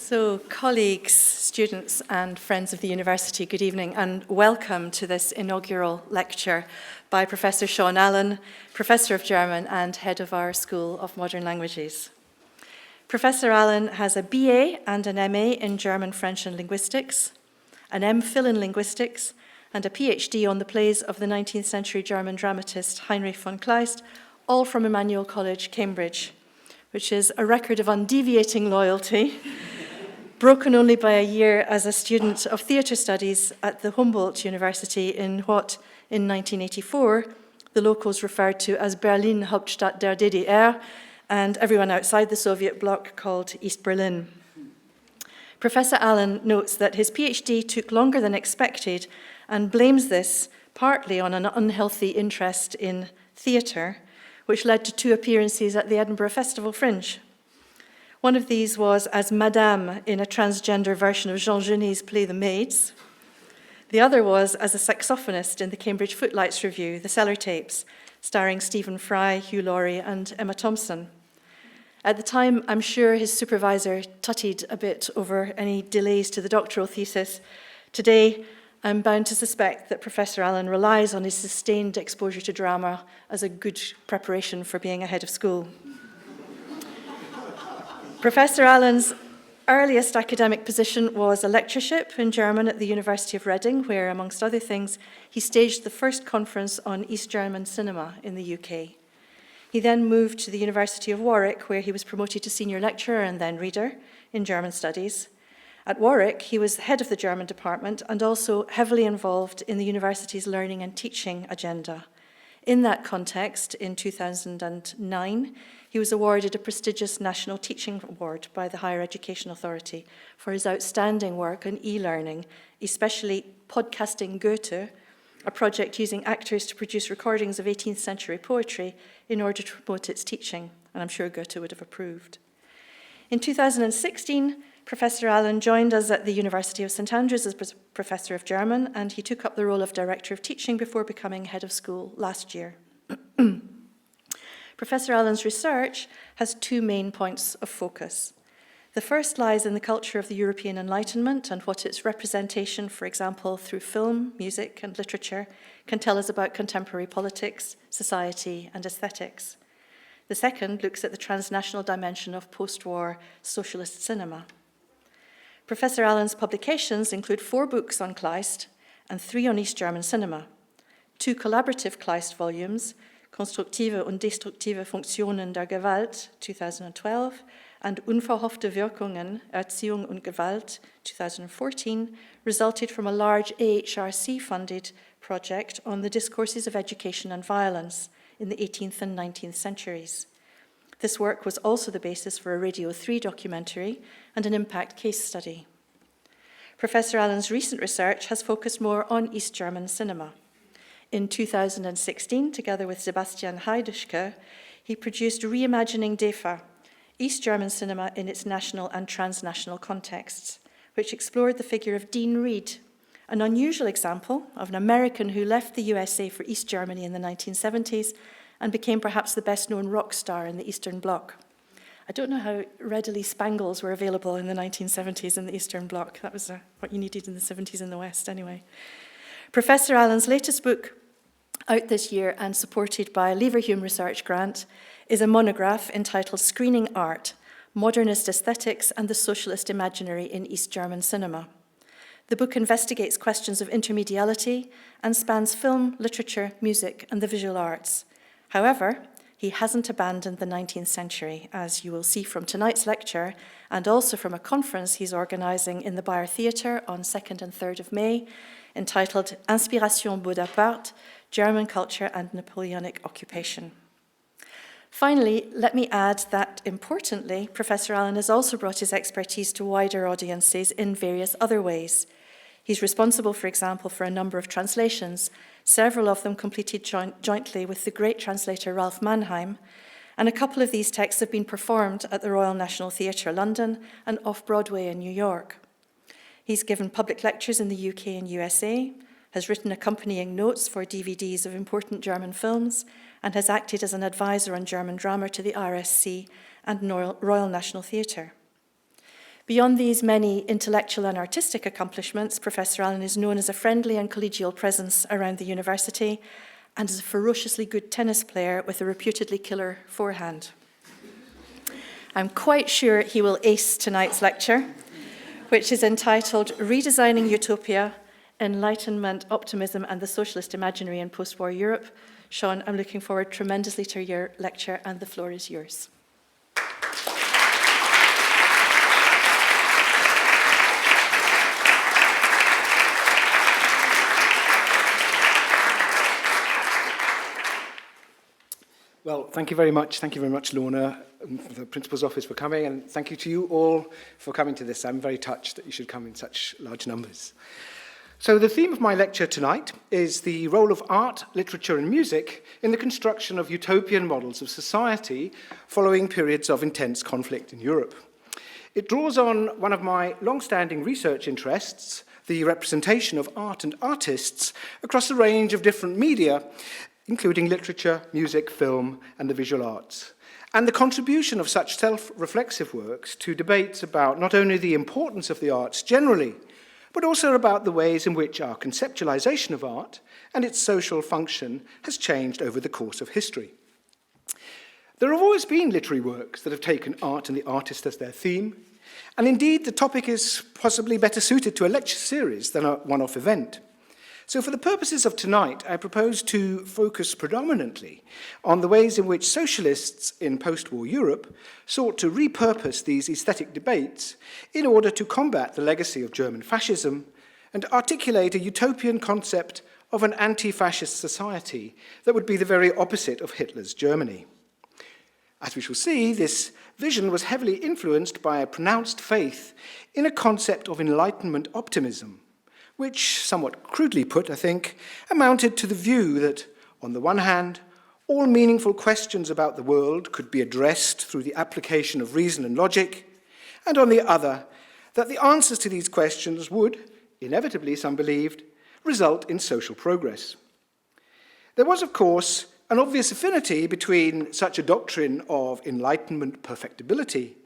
So, colleagues, students and friends of the university, good evening and welcome to this inaugural lecture by Professor Seán Allan, Professor of German and head of our School of Modern Languages. Professor Allan has a BA and an MA in German, French and Linguistics, an MPhil in Linguistics, and a PhD on the plays of the 19th century German dramatist Heinrich von Kleist, all from Emmanuel College, Cambridge, which is a record of undeviating loyalty, broken only by a year as a student of theatre studies at the Humboldt University in what, in 1984, the locals referred to as Berlin, Hauptstadt der DDR, and everyone outside the Soviet bloc called East Berlin. Professor Allan notes that his PhD took longer than expected and blames this partly on an unhealthy interest in theatre, which led to 2 appearances at the Edinburgh Festival Fringe. One of these was as Madame in a transgender version of Jean Genet's play The Maids. The other was as a saxophonist in the Cambridge Footlights Review, The Cellar Tapes, starring Stephen Fry, Hugh Laurie and Emma Thompson. At the time, I'm sure his supervisor tuttied a bit over any delays to the doctoral thesis. Today, I'm bound to suspect that Professor Allan relies on his sustained exposure to drama as a good preparation for being a head of school. Professor Allan's earliest academic position was a lectureship in German at the University of Reading, where, amongst other things, he staged the first conference on East German cinema in the UK. He then moved to the University of Warwick, where he was promoted to senior lecturer and then reader in German studies. At Warwick, he was head of the German department and also heavily involved in the university's learning and teaching agenda. In that context, in 2009, he was awarded a prestigious National Teaching Award by the Higher Education Authority for his outstanding work on e-learning, especially podcasting Goethe, a project using actors to produce recordings of 18th century poetry in order to promote its teaching, and I'm sure Goethe would have approved. In 2016, Professor Allan joined us at the University of St Andrews as Professor of German, and he took up the role of Director of Teaching before becoming head of school last year. Professor Allan's research has 2 main points of focus. The first lies in the culture of the European Enlightenment and what its representation, for example, through film, music, and literature, can tell us about contemporary politics, society, and aesthetics. The second looks at the transnational dimension of post-war socialist cinema. Professor Allan's publications include 4 books on Kleist and 3 on East German cinema, 2 collaborative Kleist volumes, Konstruktive und destruktive Funktionen der Gewalt, 2012, and Unverhoffte Wirkungen, Erziehung und Gewalt, 2014, resulted from a large AHRC-funded project on the discourses of education and violence in the 18th and 19th centuries. This work was also the basis for a Radio 3 documentary and an impact case study. Professor Allan's recent research has focused more on East German cinema. In 2016, together with Sebastian Heiduschke, he produced Reimagining DEFA, East German cinema in its national and transnational contexts, which explored the figure of Dean Reed, an unusual example of an American who left the USA for East Germany in the 1970s and became perhaps the best-known rock star in the Eastern Bloc. I don't know how readily Spangles were available in the 1970s in the Eastern Bloc. That was what you needed in the 70s in the West, anyway. Professor Allan's latest book, out this year and supported by a Leverhulme Research Grant, is a monograph entitled Screening Art, Modernist Aesthetics and the Socialist Imaginary in East German Cinema. The book investigates questions of intermediality and spans film, literature, music, and the visual arts. However, he hasn't abandoned the 19th century, as you will see from tonight's lecture, and also from a conference he's organising in the Bayer Theatre on 2nd and 3rd of May, entitled Inspiration Bonaparte, German Culture and Napoleonic Occupation. Finally, let me add that, importantly, Professor Allan has also brought his expertise to wider audiences in various other ways. He's responsible, for example, for a number of translations, several of them completed jointly with the great translator Ralph Mannheim, and a couple of these texts have been performed at the Royal National Theatre London and off-Broadway in New York. He's given public lectures in the UK and USA, has written accompanying notes for DVDs of important German films, and has acted as an advisor on German drama to the RSC and Royal National Theatre. Beyond these many intellectual and artistic accomplishments, Professor Allan is known as a friendly and collegial presence around the university and as a ferociously good tennis player with a reputedly killer forehand. I'm quite sure he will ace tonight's lecture, which is entitled Redesigning Utopia, Enlightenment, Optimism and the Socialist Imaginary in Post-War Europe. Seán, I'm looking forward tremendously to your lecture, and the floor is yours. Well, thank you very much. Thank you very much, Lorna, and the Principal's Office for coming, and thank you to you all for coming to this. I'm very touched that you should come in such large numbers. So the theme of my lecture tonight is the role of art, literature and music in the construction of utopian models of society following periods of intense conflict in Europe. It draws on one of my long-standing research interests, the representation of art and artists across a range of different media, including literature, music, film, and the visual arts, and the contribution of such self-reflexive works to debates about not only the importance of the arts generally, but also about the ways in which our conceptualization of art and its social function has changed over the course of history. There have always been literary works that have taken art and the artist as their theme, and indeed the topic is possibly better suited to a lecture series than a one-off event. So for the purposes of tonight, I propose to focus predominantly on the ways in which socialists in post-war Europe sought to repurpose these aesthetic debates in order to combat the legacy of German fascism and articulate a utopian concept of an anti-fascist society that would be the very opposite of Hitler's Germany. As we shall see, this vision was heavily influenced by a pronounced faith in a concept of Enlightenment optimism, which, somewhat crudely put, I think, amounted to the view that, on the one hand, all meaningful questions about the world could be addressed through the application of reason and logic, and on the other, that the answers to these questions would, inevitably, some believed, result in social progress. There was, of course, an obvious affinity between such a doctrine of Enlightenment perfectibility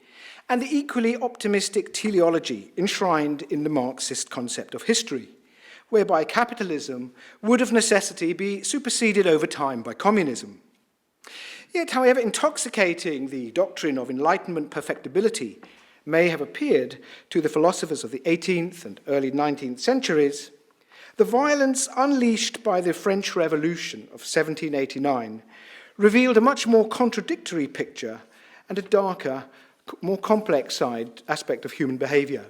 and the equally optimistic teleology enshrined in the Marxist concept of history, whereby capitalism would of necessity be superseded over time by communism. Yet, however intoxicating the doctrine of Enlightenment perfectibility may have appeared to the philosophers of the 18th and early 19th centuries, the violence unleashed by the French Revolution of 1789 revealed a much more contradictory picture and a darker, more complex aspect of human behavior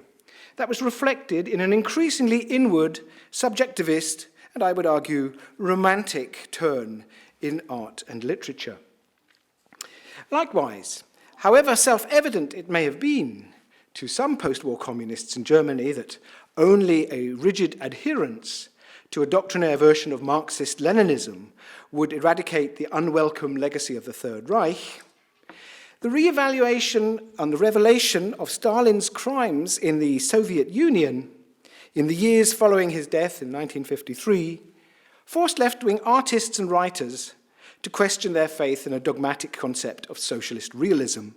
that was reflected in an increasingly inward, subjectivist, and I would argue, romantic turn in art and literature. Likewise, however self-evident it may have been to some post-war communists in Germany that only a rigid adherence to a doctrinaire version of Marxist-Leninism would eradicate the unwelcome legacy of the Third Reich, the re-evaluation and the revelation of Stalin's crimes in the Soviet Union in the years following his death in 1953 forced left-wing artists and writers to question their faith in a dogmatic concept of socialist realism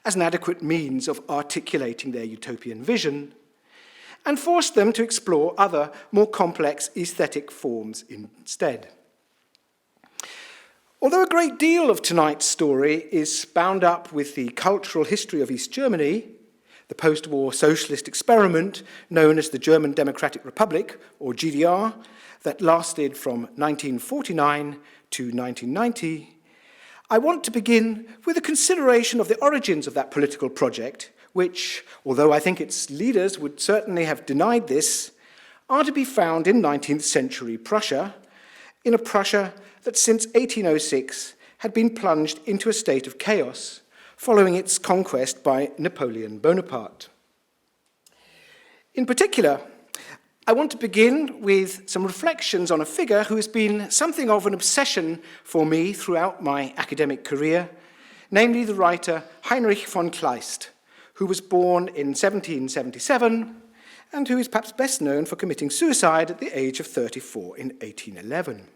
as an adequate means of articulating their utopian vision, and forced them to explore other, more complex aesthetic forms instead. Although a great deal of tonight's story is bound up with the cultural history of East Germany, the post-war socialist experiment known as the German Democratic Republic, or GDR, that lasted from 1949 to 1990, I want to begin with a consideration of the origins of that political project, which, although I think its leaders would certainly have denied this, are to be found in 19th century Prussia, in a Prussia that since 1806 had been plunged into a state of chaos following its conquest by Napoleon Bonaparte. In particular, I want to begin with some reflections on a figure who has been something of an obsession for me throughout my academic career, namely the writer Heinrich von Kleist, who was born in 1777 and who is perhaps best known for committing suicide at the age of 34 in 1811.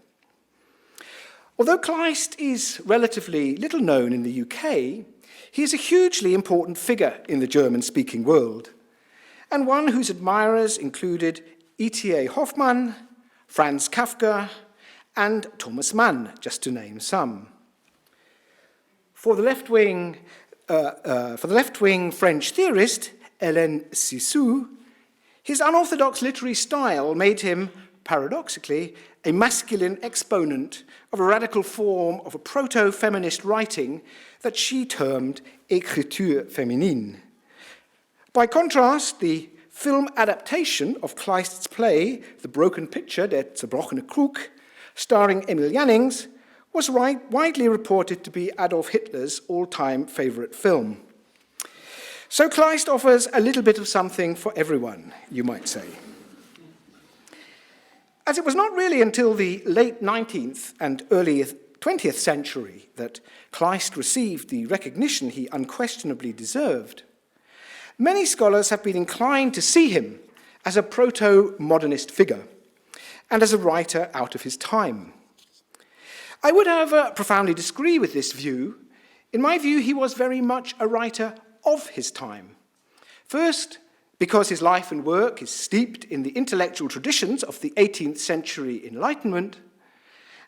Although Kleist is relatively little known in the UK, he is a hugely important figure in the German-speaking world, and one whose admirers included E.T.A. Hoffmann, Franz Kafka, and Thomas Mann, just to name some. For the left-wing French theorist, Hélène Cixous, his unorthodox literary style made him, paradoxically, a masculine exponent of a radical form of a proto-feminist writing that she termed écriture féminine. By contrast, the film adaptation of Kleist's play, The Broken Picture, Der zerbrochene Krug, starring Emil Jannings, was widely reported to be Adolf Hitler's all-time favorite film. So Kleist offers a little bit of something for everyone, you might say. As it was not really until the late 19th and early 20th century that Kleist received the recognition he unquestionably deserved, many scholars have been inclined to see him as a proto-modernist figure and as a writer out of his time. I would, however, profoundly disagree with this view. In my view, he was very much a writer of his time. First, because his life and work is steeped in the intellectual traditions of the 18th century Enlightenment,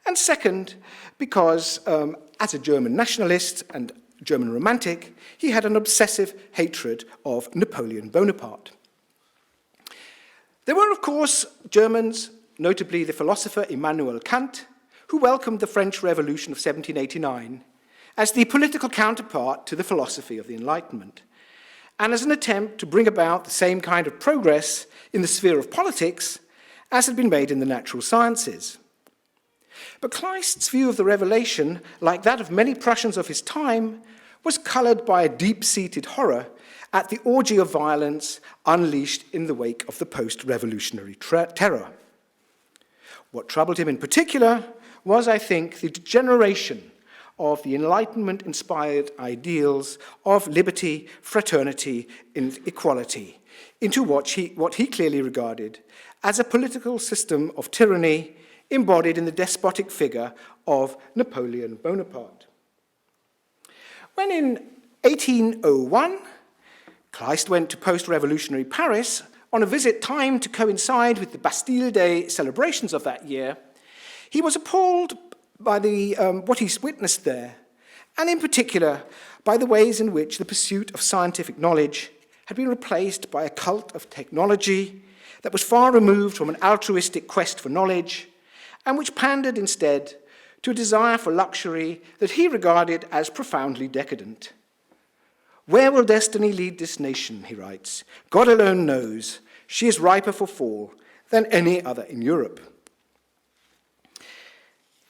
and second, because as a German nationalist and German romantic, he had an obsessive hatred of Napoleon Bonaparte. There were, of course, Germans, notably the philosopher Immanuel Kant, who welcomed the French Revolution of 1789 as the political counterpart to the philosophy of the Enlightenment, and as an attempt to bring about the same kind of progress in the sphere of politics as had been made in the natural sciences. But Kleist's view of the revelation, like that of many Prussians of his time, was colored by a deep-seated horror at the orgy of violence unleashed in the wake of the post-revolutionary terror. What troubled him in particular was, I think, the degeneration of the Enlightenment-inspired ideals of liberty, fraternity, and equality into what he clearly regarded as a political system of tyranny embodied in the despotic figure of Napoleon Bonaparte. When in 1801, Kleist went to post-revolutionary Paris on a visit timed to coincide with the Bastille Day celebrations of that year, he was appalled by what he witnessed there, and in particular by the ways in which the pursuit of scientific knowledge had been replaced by a cult of technology that was far removed from an altruistic quest for knowledge, and which pandered instead to a desire for luxury that he regarded as profoundly decadent. "Where will destiny lead this nation?" he writes. "God alone knows. She is riper for fall than any other in Europe."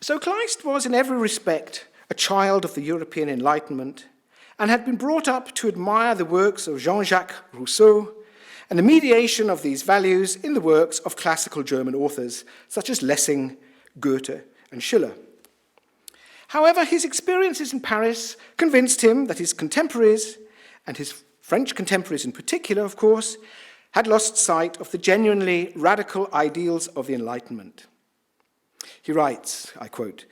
So Kleist was in every respect a child of the European Enlightenment and had been brought up to admire the works of Jean-Jacques Rousseau and the mediation of these values in the works of classical German authors such as Lessing, Goethe, and Schiller. However, his experiences in Paris convinced him that his contemporaries, and his French contemporaries in particular, of course, had lost sight of the genuinely radical ideals of the Enlightenment. He writes, I quote,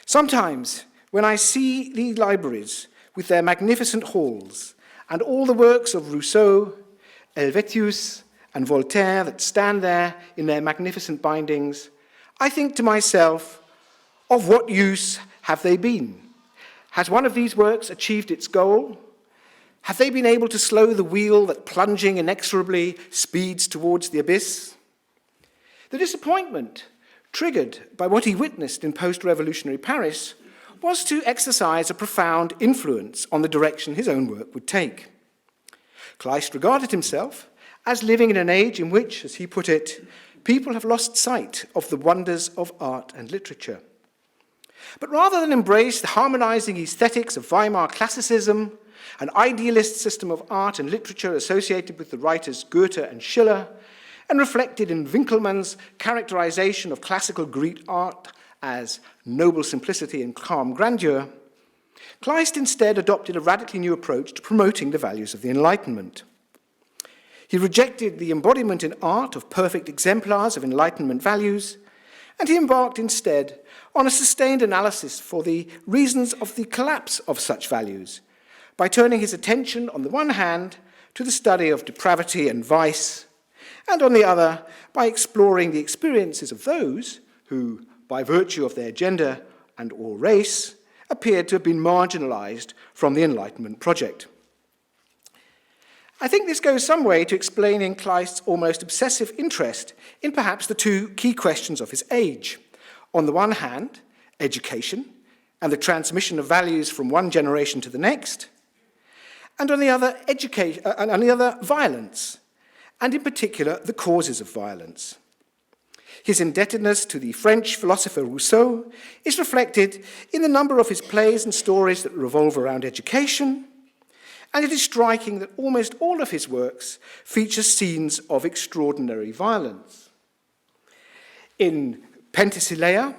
"Sometimes, when I see the libraries with their magnificent halls and all the works of Rousseau, Helvétius, and Voltaire that stand there in their magnificent bindings, I think to myself, of what use have they been? Has one of these works achieved its goal? Have they been able to slow the wheel that plunging inexorably speeds towards the abyss?" The disappointment triggered by what he witnessed in post-revolutionary Paris was to exercise a profound influence on the direction his own work would take. Kleist regarded himself as living in an age in which, as he put it, people have lost sight of the wonders of art and literature. But rather than embrace the harmonizing aesthetics of Weimar classicism, an idealist system of art and literature associated with the writers Goethe and Schiller, and reflected in Winckelmann's characterization of classical Greek art as noble simplicity and calm grandeur, Kleist instead adopted a radically new approach to promoting the values of the Enlightenment. He rejected the embodiment in art of perfect exemplars of Enlightenment values, and he embarked instead on a sustained analysis for the reasons of the collapse of such values, by turning his attention, on the one hand, to the study of depravity and vice, and on the other, by exploring the experiences of those who, by virtue of their gender and or race, appeared to have been marginalized from the Enlightenment project. I think this goes some way to explaining Kleist's almost obsessive interest in perhaps the two key questions of his age. On the one hand, education and the transmission of values from one generation to the next, and on the other, violence, and in particular, the causes of violence. His indebtedness to the French philosopher Rousseau is reflected in the number of his plays and stories that revolve around education, and it is striking that almost all of his works feature scenes of extraordinary violence. In Penthesilea,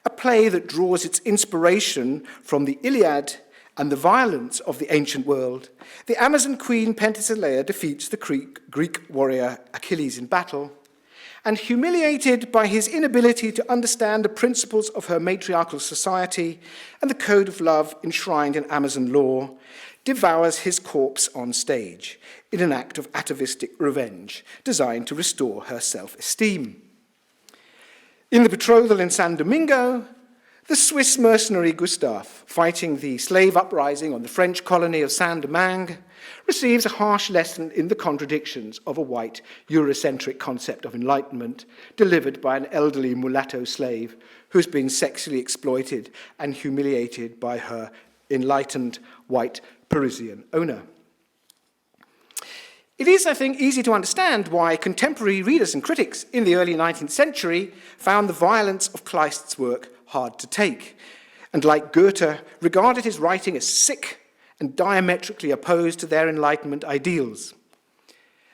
a play that draws its inspiration from the Iliad and the violence of the ancient world, the Amazon queen Penthesilea defeats the Greek warrior Achilles in battle, and humiliated by his inability to understand the principles of her matriarchal society and the code of love enshrined in Amazon law, devours his corpse on stage in an act of atavistic revenge designed to restore her self-esteem. In The Betrothal in San Domingo, the Swiss mercenary Gustave, fighting the slave uprising on the French colony of Saint-Domingue, receives a harsh lesson in the contradictions of a white Eurocentric concept of enlightenment delivered by an elderly mulatto slave who's been sexually exploited and humiliated by her enlightened white Parisian owner. It is, I think, easy to understand why contemporary readers and critics in the early 19th century found the violence of Kleist's work hard to take, and like Goethe, regarded his writing as sick and diametrically opposed to their Enlightenment ideals.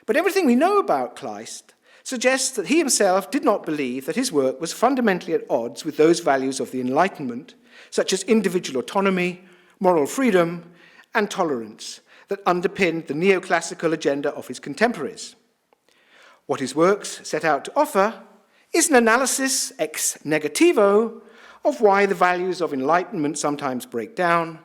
But everything we know about Kleist suggests that he himself did not believe that his work was fundamentally at odds with those values of the Enlightenment, such as individual autonomy, moral freedom, and tolerance, that underpinned the neoclassical agenda of his contemporaries. What his works set out to offer is an analysis ex negativo of why the values of enlightenment sometimes break down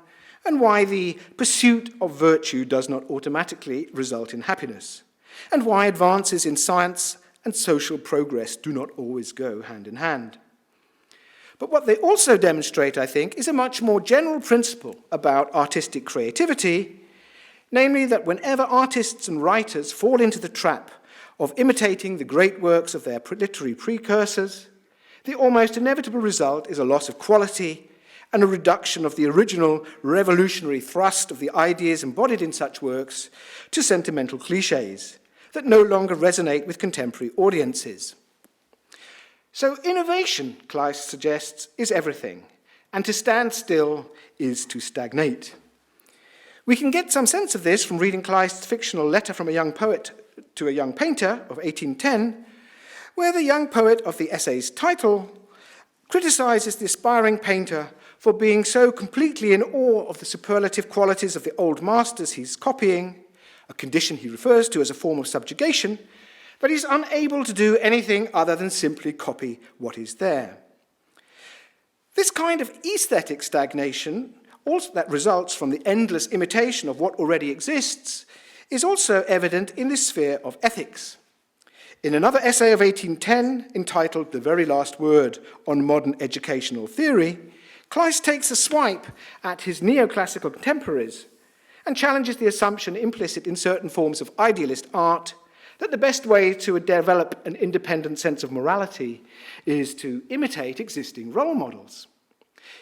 and why the pursuit of virtue does not automatically result in happiness, and why advances in science and social progress do not always go hand in hand. But what they also demonstrate, I think, is a much more general principle about artistic creativity, namely that whenever artists and writers fall into the trap of imitating the great works of their literary precursors, the almost inevitable result is a loss of quality and a reduction of the original revolutionary thrust of the ideas embodied in such works to sentimental cliches that no longer resonate with contemporary audiences. So innovation, Kleist suggests, is everything, and to stand still is to stagnate. We can get some sense of this from reading Kleist's fictional Letter from a Young Poet to a Young Painter of 1810, where the young poet of the essay's title criticizes the aspiring painter for being so completely in awe of the superlative qualities of the old masters he's copying, a condition he refers to as a form of subjugation, but he's unable to do anything other than simply copy what is there. This kind of aesthetic stagnation, also that results from the endless imitation of what already exists, is also evident in the sphere of ethics. In another essay of 1810, entitled The Very Last Word on Modern Educational Theory, Kleist takes a swipe at his neoclassical contemporaries and challenges the assumption implicit in certain forms of idealist art that the best way to develop an independent sense of morality is to imitate existing role models.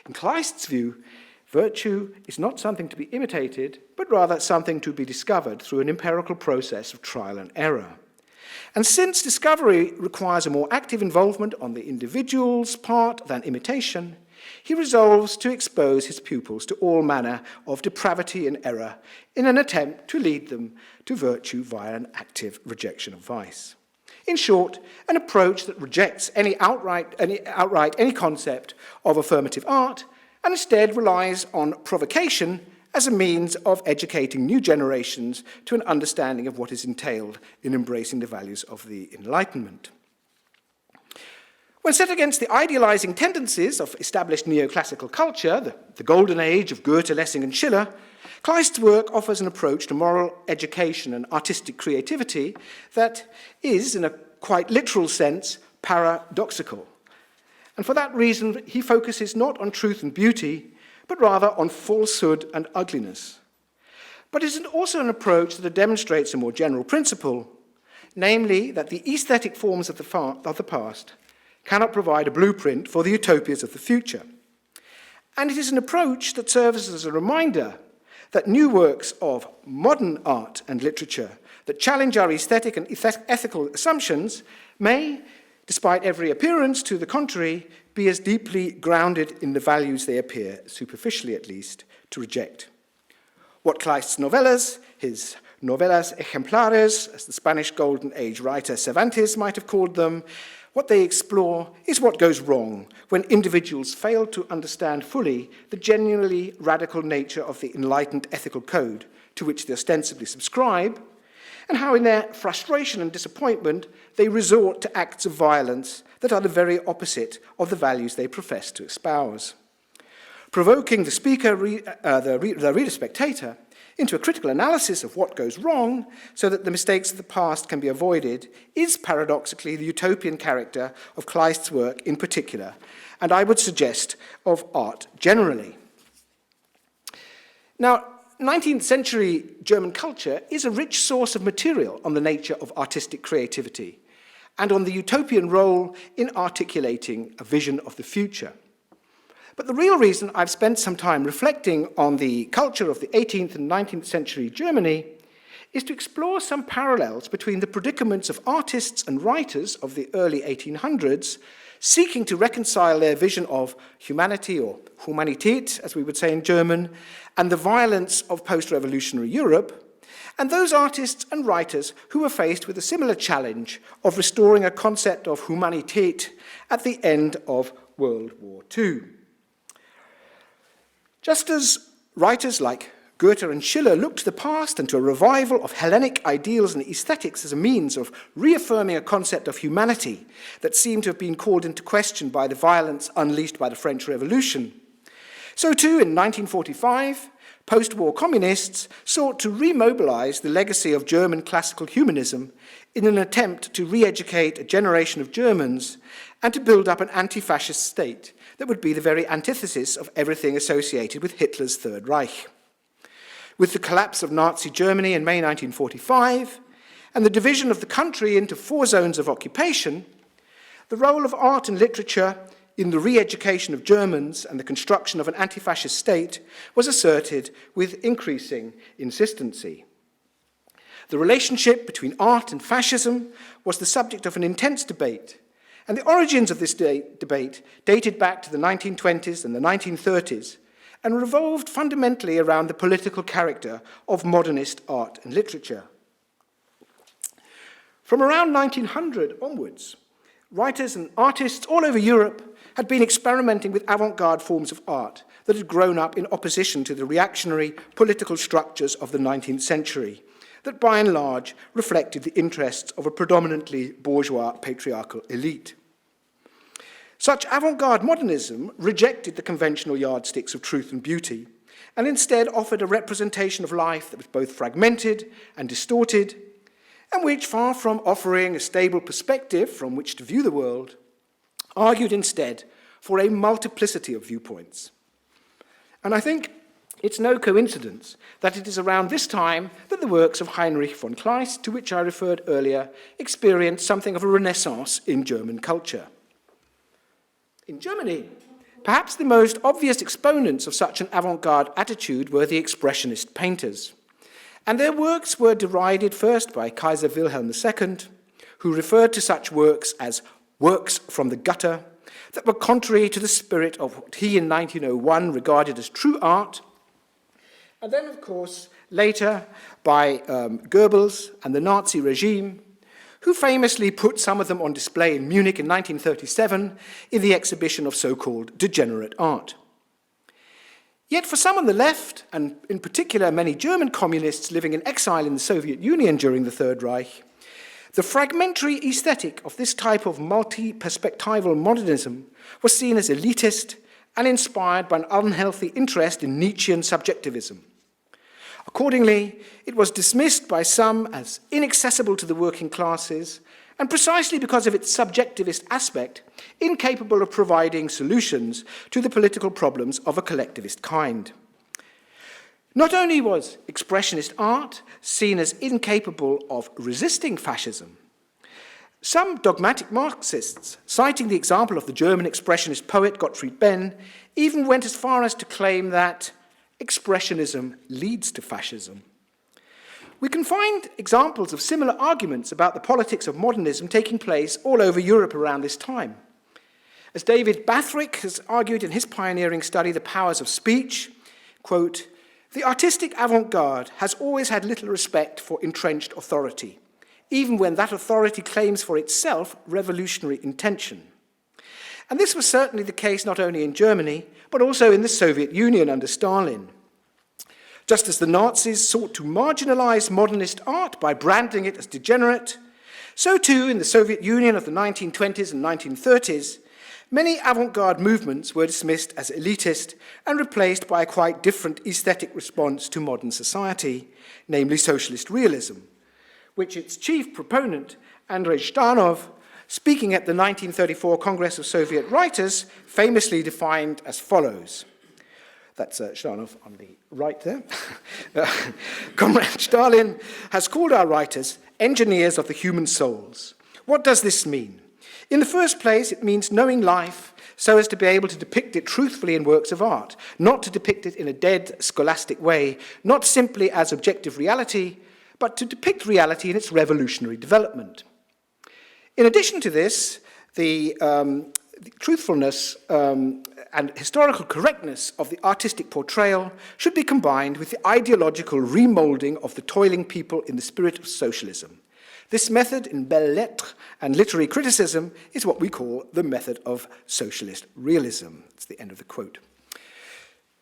In Kleist's view, virtue is not something to be imitated, but rather something to be discovered through an empirical process of trial and error. And since discovery requires a more active involvement on the individual's part than imitation, he resolves to expose his pupils to all manner of depravity and error in an attempt to lead them to virtue via an active rejection of vice. In short, an approach that rejects any concept of affirmative art and instead relies on provocation as a means of educating new generations to an understanding of what is entailed in embracing the values of the Enlightenment. When set against the idealizing tendencies of established neoclassical culture, the golden age of Goethe, Lessing, and Schiller, Kleist's work offers an approach to moral education and artistic creativity that is, in a quite literal sense, paradoxical. And for that reason, he focuses not on truth and beauty, but rather on falsehood and ugliness. But it is also an approach that demonstrates a more general principle, namely that the aesthetic forms of the past cannot provide a blueprint for the utopias of the future. And it is an approach that serves as a reminder that new works of modern art and literature that challenge our aesthetic and ethical assumptions may, despite every appearance to the contrary, be as deeply grounded in the values they appear, superficially at least, to reject. What Kleist's novellas, his novelas ejemplares, as the Spanish Golden Age writer Cervantes might have called them, what they explore is what goes wrong when individuals fail to understand fully the genuinely radical nature of the enlightened ethical code to which they ostensibly subscribe, and how in their frustration and disappointment they resort to acts of violence that are the very opposite of the values they profess to espouse. Provoking the speaker, the reader-spectator, into a critical analysis of what goes wrong so that the mistakes of the past can be avoided is paradoxically the utopian character of Kleist's work in particular, and I would suggest of art generally. Now, 19th century German culture is a rich source of material on the nature of artistic creativity and on the utopian role in articulating a vision of the future. But the real reason I've spent some time reflecting on the culture of the 18th and 19th century Germany is to explore some parallels between the predicaments of artists and writers of the early 1800s seeking to reconcile their vision of humanity, or Humanität, as we would say in German, and the violence of post-revolutionary Europe, and those artists and writers who were faced with a similar challenge of restoring a concept of Humanität at the end of World War II. Just as writers like Goethe and Schiller looked to the past and to a revival of Hellenic ideals and aesthetics as a means of reaffirming a concept of humanity that seemed to have been called into question by the violence unleashed by the French Revolution, so too in 1945, post-war communists sought to remobilize the legacy of German classical humanism in an attempt to re-educate a generation of Germans and to build up an anti-fascist state that would be the very antithesis of everything associated with Hitler's Third Reich. With the collapse of Nazi Germany in May 1945 and the division of the country into 4 zones of occupation, the role of art and literature in the re-education of Germans and the construction of an anti-fascist state was asserted with increasing insistency. The relationship between art and fascism was the subject of an intense debate, and the origins of this debate dated back to the 1920s and the 1930s and revolved fundamentally around the political character of modernist art and literature. From around 1900 onwards, writers and artists all over Europe had been experimenting with avant-garde forms of art that had grown up in opposition to the reactionary political structures of the 19th century, that by and large reflected the interests of a predominantly bourgeois patriarchal elite. Such avant-garde modernism rejected the conventional yardsticks of truth and beauty, and instead offered a representation of life that was both fragmented and distorted, and which, far from offering a stable perspective from which to view the world, argued instead for a multiplicity of viewpoints. And I think it's no coincidence that it is around this time that the works of Heinrich von Kleist, to which I referred earlier, experienced something of a renaissance in German culture. In Germany, perhaps the most obvious exponents of such an avant-garde attitude were the expressionist painters, and their works were derided first by Kaiser Wilhelm II, who referred to such works as works from the gutter that were contrary to the spirit of what he in 1901 regarded as true art, and then, of course, later by Goebbels and the Nazi regime, who famously put some of them on display in Munich in 1937 in the exhibition of so-called degenerate art. Yet for some on the left, and in particular many German communists living in exile in the Soviet Union during the Third Reich, the fragmentary aesthetic of this type of multi-perspectival modernism was seen as elitist and inspired by an unhealthy interest in Nietzschean subjectivism. Accordingly, it was dismissed by some as inaccessible to the working classes, and precisely because of its subjectivist aspect, incapable of providing solutions to the political problems of a collectivist kind. Not only was expressionist art seen as incapable of resisting fascism, some dogmatic Marxists, citing the example of the German expressionist poet Gottfried Benn, even went as far as to claim that expressionism leads to fascism. We can find examples of similar arguments about the politics of modernism taking place all over Europe around this time. As David Bathrick has argued in his pioneering study, The Powers of Speech, quote, "The artistic avant-garde has always had little respect for entrenched authority, even when that authority claims for itself revolutionary intention." And this was certainly the case not only in Germany, but also in the Soviet Union under Stalin. Just as the Nazis sought to marginalize modernist art by branding it as degenerate, so too in the Soviet Union of the 1920s and 1930s, many avant-garde movements were dismissed as elitist and replaced by a quite different aesthetic response to modern society, namely socialist realism, which its chief proponent, Andrei Zhdanov, speaking at the 1934 Congress of Soviet Writers, famously defined as follows. That's Zhdanov on the right there. Comrade Stalin has called our writers engineers of the human souls. What does this mean? In the first place, it means knowing life so as to be able to depict it truthfully in works of art, not to depict it in a dead, scholastic way, not simply as objective reality, but to depict reality in its revolutionary development. In addition to this, the truthfulness and historical correctness of the artistic portrayal should be combined with the ideological remoulding of the toiling people in the spirit of socialism. This method in belles lettres and literary criticism is what we call the method of socialist realism. That's the end of the quote.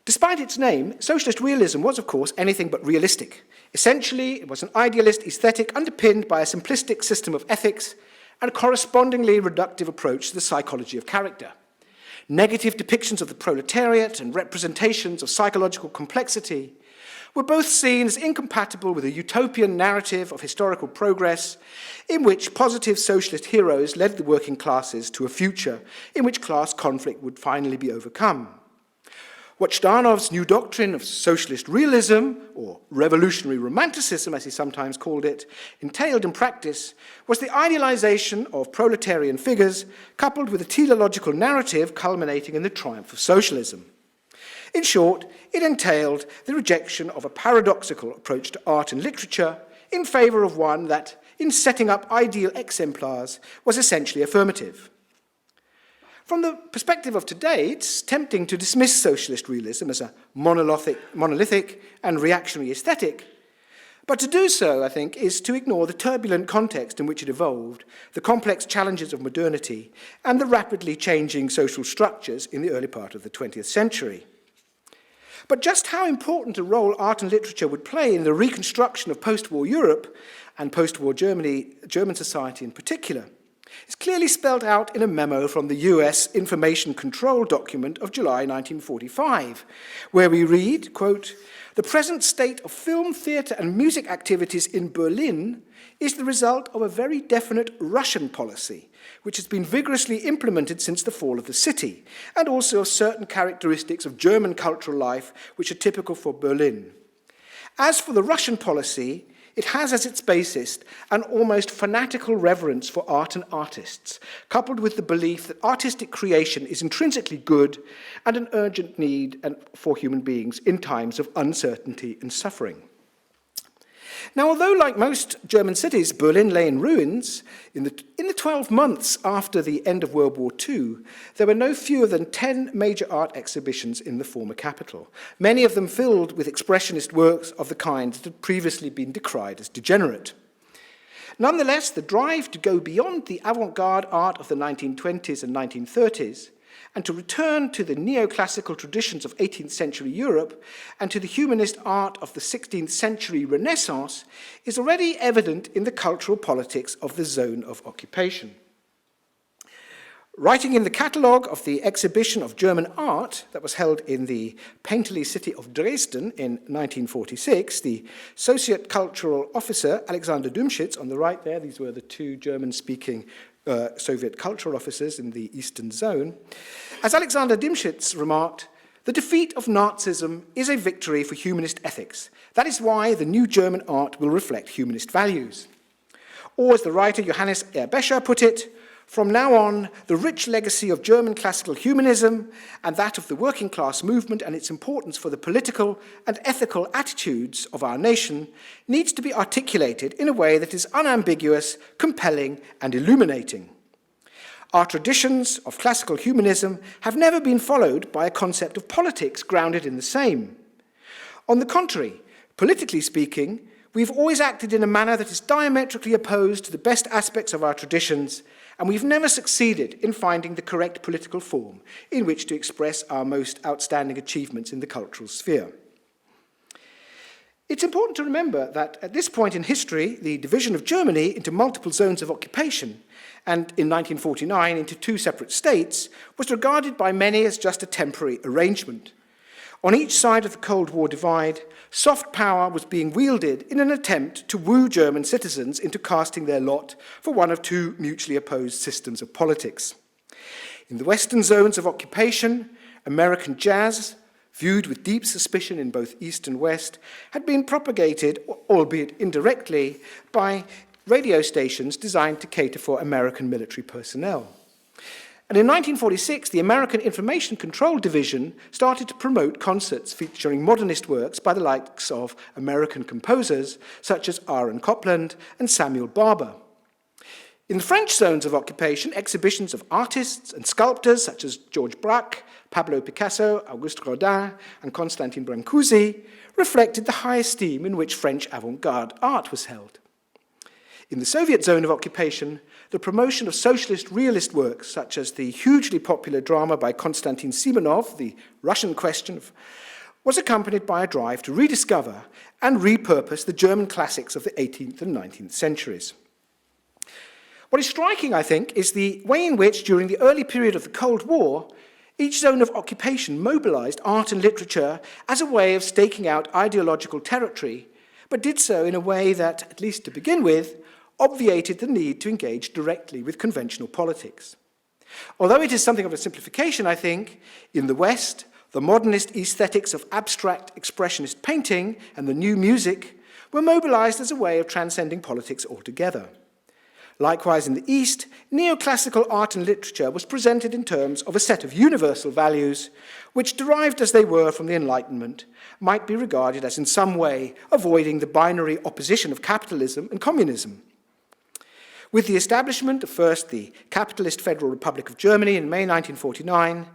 Despite its name, socialist realism was, of course, anything but realistic. Essentially, it was an idealist aesthetic underpinned by a simplistic system of ethics and a correspondingly reductive approach to the psychology of character. Negative depictions of the proletariat and representations of psychological complexity were both seen as incompatible with a utopian narrative of historical progress in which positive socialist heroes led the working classes to a future in which class conflict would finally be overcome. What Zhdanov's new doctrine of socialist realism, or revolutionary romanticism as he sometimes called it, entailed in practice was the idealization of proletarian figures coupled with a teleological narrative culminating in the triumph of socialism. In short, it entailed the rejection of a paradoxical approach to art and literature in favor of one that, in setting up ideal exemplars, was essentially affirmative. From the perspective of today, it's tempting to dismiss socialist realism as a monolithic and reactionary aesthetic. But to do so, I think, is to ignore the turbulent context in which it evolved, the complex challenges of modernity, and the rapidly changing social structures in the early part of the 20th century. But just how important a role art and literature would play in the reconstruction of post-war Europe and post-war German society in particular, is clearly spelled out in a memo from the US Information Control document of July 1945, where we read, quote, "The present state of film, theatre and music activities in Berlin is the result of a very definite Russian policy, which has been vigorously implemented since the fall of the city, and also of certain characteristics of German cultural life which are typical for Berlin. As for the Russian policy, it has as its basis an almost fanatical reverence for art and artists, coupled with the belief that artistic creation is intrinsically good and an urgent need for human beings in times of uncertainty and suffering." Now, although like most German cities, Berlin lay in ruins, in the 12 months after the end of World War II, there were no fewer than 10 major art exhibitions in the former capital, many of them filled with expressionist works of the kind that had previously been decried as degenerate. Nonetheless, the drive to go beyond the avant-garde art of the 1920s and 1930s and to return to the neoclassical traditions of 18th century Europe and to the humanist art of the 16th century Renaissance is already evident in the cultural politics of the zone of occupation. Writing in the catalogue of the exhibition of German art that was held in the painterly city of Dresden in 1946, the Soviet cultural officer Alexander Dümschitz, on the right there, these were the two German-speaking Soviet cultural officers in the Eastern Zone. As Alexander Dümschitz remarked, "The defeat of Nazism is a victory for humanist ethics. That is why the new German art will reflect humanist values." Or, as the writer Johannes Erbescher put it, "From now on, the rich legacy of German classical humanism and that of the working class movement and its importance for the political and ethical attitudes of our nation needs to be articulated in a way that is unambiguous, compelling, and illuminating. Our traditions of classical humanism have never been followed by a concept of politics grounded in the same. On the contrary, politically speaking, we've always acted in a manner that is diametrically opposed to the best aspects of our traditions, and we've never succeeded in finding the correct political form in which to express our most outstanding achievements in the cultural sphere." It's important to remember that at this point in history, the division of Germany into multiple zones of occupation, and in 1949 into two separate states, was regarded by many as just a temporary arrangement. On each side of the Cold War divide, soft power was being wielded in an attempt to woo German citizens into casting their lot for one of two mutually opposed systems of politics. In the Western zones of occupation, American jazz, viewed with deep suspicion in both East and West, had been propagated, albeit indirectly, by radio stations designed to cater for American military personnel. And in 1946, the American Information Control Division started to promote concerts featuring modernist works by the likes of American composers such as Aaron Copland and Samuel Barber. In the French zones of occupation, exhibitions of artists and sculptors such as Georges Braque, Pablo Picasso, Auguste Rodin, and Constantin Brancusi reflected the high esteem in which French avant-garde art was held. In the Soviet zone of occupation, the promotion of socialist realist works, such as the hugely popular drama by Konstantin Simonov, The Russian Question, was accompanied by a drive to rediscover and repurpose the German classics of the 18th and 19th centuries. What is striking, I think, is the way in which, during the early period of the Cold War, each zone of occupation mobilized art and literature as a way of staking out ideological territory, but did so in a way that, at least to begin with, obviated the need to engage directly with conventional politics. Although it is something of a simplification, I think, in the West, the modernist aesthetics of abstract expressionist painting and the new music were mobilized as a way of transcending politics altogether. Likewise, in the East, neoclassical art and literature was presented in terms of a set of universal values, which, derived as they were from the Enlightenment, might be regarded as in some way avoiding the binary opposition of capitalism and communism. With the establishment of first the capitalist Federal Republic of Germany in May 1949,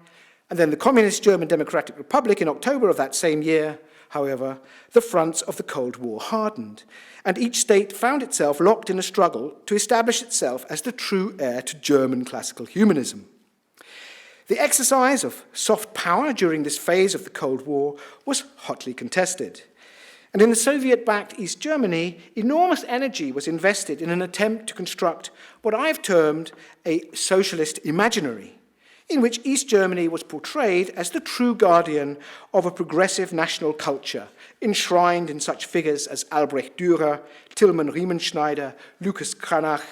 and then the Communist German Democratic Republic in October of that same year, however, the fronts of the Cold War hardened, and each state found itself locked in a struggle to establish itself as the true heir to German classical humanism. The exercise of soft power during this phase of the Cold War was hotly contested. And in the Soviet-backed East Germany, enormous energy was invested in an attempt to construct what I've termed a socialist imaginary, in which East Germany was portrayed as the true guardian of a progressive national culture, enshrined in such figures as Albrecht Dürer, Tilman Riemenschneider, Lucas Cranach,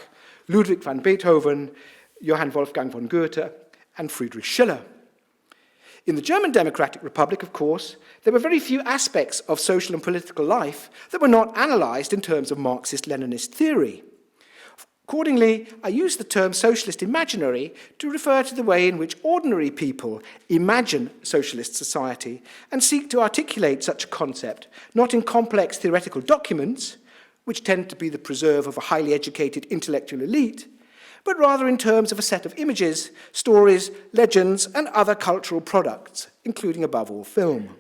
Ludwig van Beethoven, Johann Wolfgang von Goethe, and Friedrich Schiller. In the German Democratic Republic, of course, there were very few aspects of social and political life that were not analyzed in terms of Marxist-Leninist theory. Accordingly, I use the term socialist imaginary to refer to the way in which ordinary people imagine socialist society and seek to articulate such a concept, not in complex theoretical documents, which tend to be the preserve of a highly educated intellectual elite, but rather in terms of a set of images, stories, legends, and other cultural products, including, above all, film.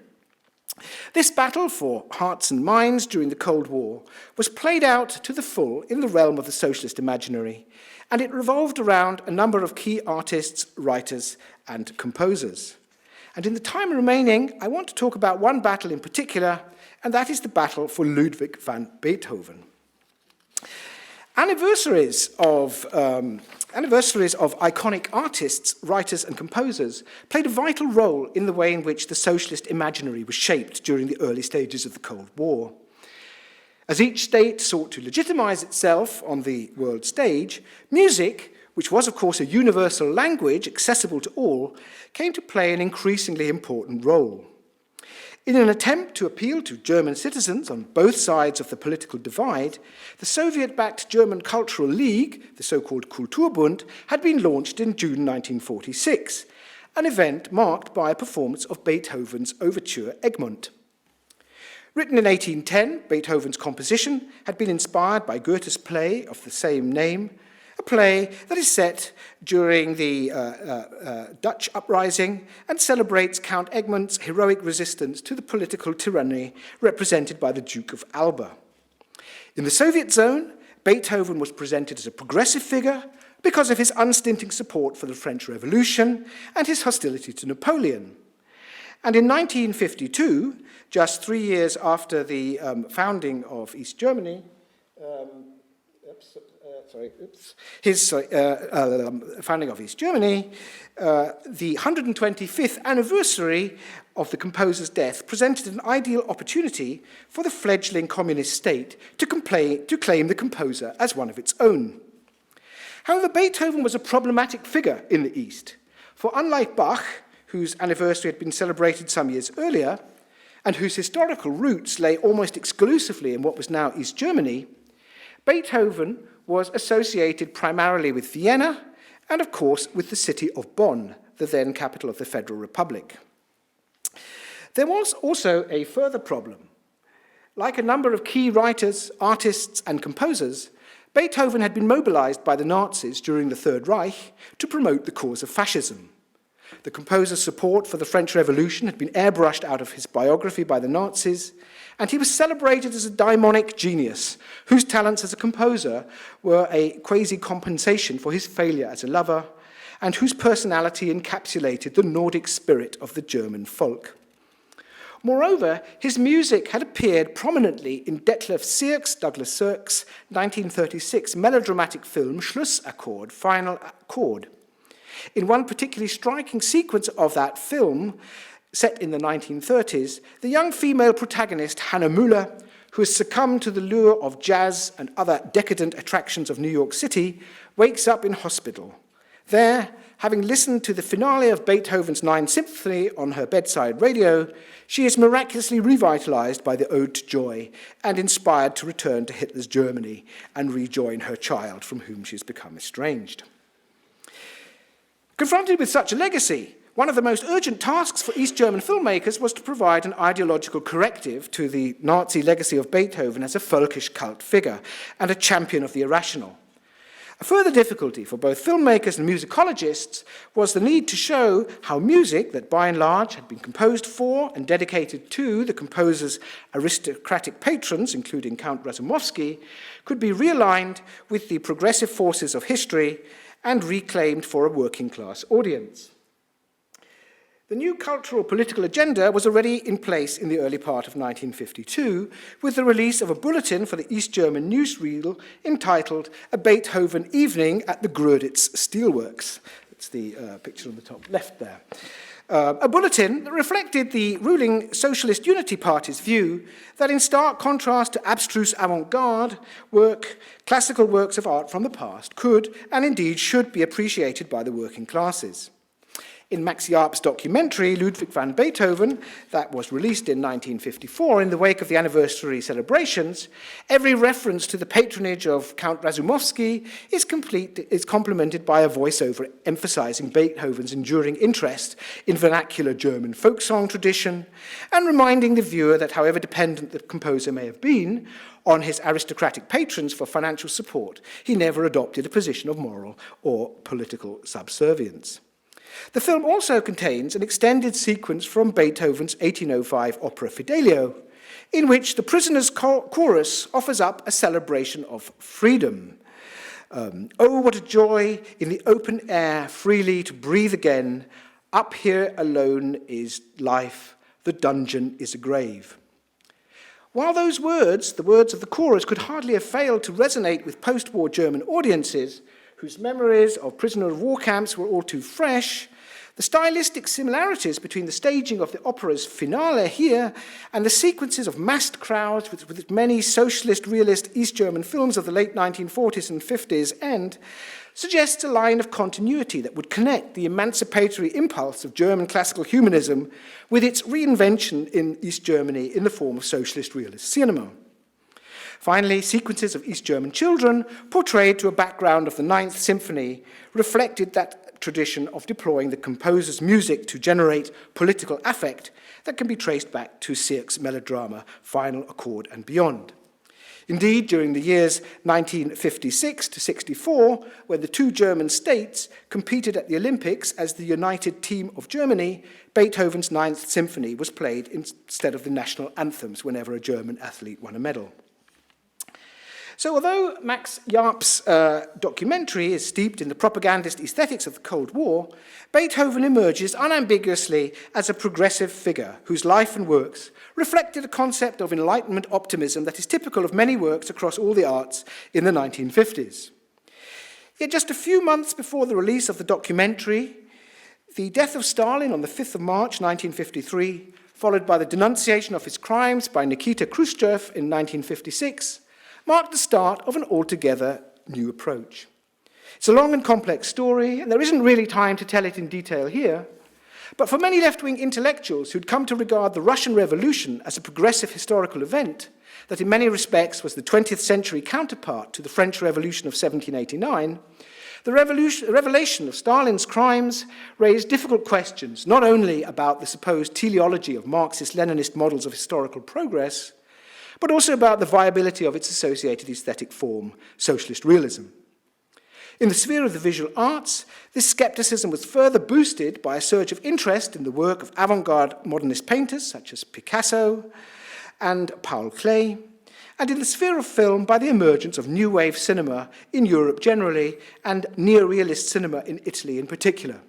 This battle for hearts and minds during the Cold War was played out to the full in the realm of the socialist imaginary, and it revolved around a number of key artists, writers, and composers. And in the time remaining, I want to talk about one battle in particular, and that is the battle for Ludwig van Beethoven. Anniversaries of Anniversaries of iconic artists, writers and composers played a vital role in the way in which the socialist imaginary was shaped during the early stages of the Cold War. As each state sought to legitimize itself on the world stage, music, which was of course a universal language accessible to all, came to play an increasingly important role. In an attempt to appeal to German citizens on both sides of the political divide, the Soviet-backed German Cultural League, the so-called Kulturbund, had been launched in June 1946, an event marked by a performance of Beethoven's overture Egmont. Written in 1810, Beethoven's composition had been inspired by Goethe's play of the same name, a play that is set during the Dutch uprising and celebrates Count Egmont's heroic resistance to the political tyranny represented by the Duke of Alba. In the Soviet zone, Beethoven was presented as a progressive figure because of his unstinting support for the French Revolution and his hostility to Napoleon. And in 1952, just 3 years after the founding of East Germany, founding of East Germany, the 125th anniversary of the composer's death presented an ideal opportunity for the fledgling communist state to claim the composer as one of its own. However, Beethoven was a problematic figure in the East, for unlike Bach, whose anniversary had been celebrated some years earlier, and whose historical roots lay almost exclusively in what was now East Germany, Beethoven was associated primarily with Vienna and, of course, with the city of Bonn, the then capital of the Federal Republic. There was also a further problem. Like a number of key writers, artists, and composers, Beethoven had been mobilized by the Nazis during the Third Reich to promote the cause of fascism. The composer's support for the French Revolution had been airbrushed out of his biography by the Nazis, and he was celebrated as a daimonic genius whose talents as a composer were a quasi-compensation for his failure as a lover, and whose personality encapsulated the Nordic spirit of the German folk. Moreover, his music had appeared prominently in Detlef Douglas Sirk's 1936 melodramatic film Schlussakkord, Final Chord. In one particularly striking sequence of that film, set in the 1930s, the young female protagonist, Hannah Müller, who has succumbed to the lure of jazz and other decadent attractions of New York City, wakes up in hospital. There, having listened to the finale of Beethoven's Ninth Symphony on her bedside radio, she is miraculously revitalized by the Ode to Joy and inspired to return to Hitler's Germany and rejoin her child from whom she has become estranged. Confronted with such a legacy, one of the most urgent tasks for East German filmmakers was to provide an ideological corrective to the Nazi legacy of Beethoven as a folkish cult figure and a champion of the irrational. A further difficulty for both filmmakers and musicologists was the need to show how music that by and large had been composed for and dedicated to the composer's aristocratic patrons, including Count Razumovsky, could be realigned with the progressive forces of history and reclaimed for a working-class audience. The new cultural political agenda was already in place in the early part of 1952 with the release of a bulletin for the East German newsreel entitled A Beethoven Evening at the Gröditz Steelworks. It's the picture on the top left there. A bulletin that reflected the ruling Socialist Unity Party's view that in stark contrast to abstruse avant-garde work, classical works of art from the past could and indeed should be appreciated by the working classes. In Max Jarp's documentary, Ludwig van Beethoven, that was released in 1954 in the wake of the anniversary celebrations, every reference to the patronage of Count Razumovsky is complemented by a voiceover emphasizing Beethoven's enduring interest in vernacular German folk song tradition and reminding the viewer that however dependent the composer may have been on his aristocratic patrons for financial support, he never adopted a position of moral or political subservience. The film also contains an extended sequence from Beethoven's 1805 opera Fidelio, in which the prisoner's chorus offers up a celebration of freedom. Oh, what a joy in the open air freely to breathe again. Up here alone is life, the dungeon is a grave. While those words, the words of the chorus, could hardly have failed to resonate with post-war German audiences, whose memories of prisoner of war camps were all too fresh, the stylistic similarities between the staging of the opera's finale here and the sequences of massed crowds with many socialist realist East German films of the late 1940s and 50s end suggests a line of continuity that would connect the emancipatory impulse of German classical humanism with its reinvention in East Germany in the form of socialist realist cinema. Finally, sequences of East German children portrayed to a background of the Ninth Symphony reflected that tradition of deploying the composer's music to generate political affect that can be traced back to Sirk's melodrama Final Accord and beyond. Indeed, during the years 1956 to 64, when the two German states competed at the Olympics as the united team of Germany, Beethoven's Ninth Symphony was played instead of the national anthems whenever a German athlete won a medal. So although Max Jarp's documentary is steeped in the propagandist aesthetics of the Cold War, Beethoven emerges unambiguously as a progressive figure whose life and works reflected a concept of Enlightenment optimism that is typical of many works across all the arts in the 1950s. Yet just a few months before the release of the documentary, the death of Stalin on the 5th of March 1953, followed by the denunciation of his crimes by Nikita Khrushchev in 1956, marked the start of an altogether new approach. It's a long and complex story, and there isn't really time to tell it in detail here, but for many left-wing intellectuals who'd come to regard the Russian Revolution as a progressive historical event that in many respects was the 20th century counterpart to the French Revolution of 1789, the revelation of Stalin's crimes raised difficult questions, not only about the supposed teleology of Marxist-Leninist models of historical progress, but also about the viability of its associated aesthetic form, socialist realism. In the sphere of the visual arts, this skepticism was further boosted by a surge of interest in the work of avant-garde modernist painters such as Picasso and Paul Klee, and in the sphere of film by the emergence of new wave cinema in Europe generally and neorealist cinema in Italy in particular.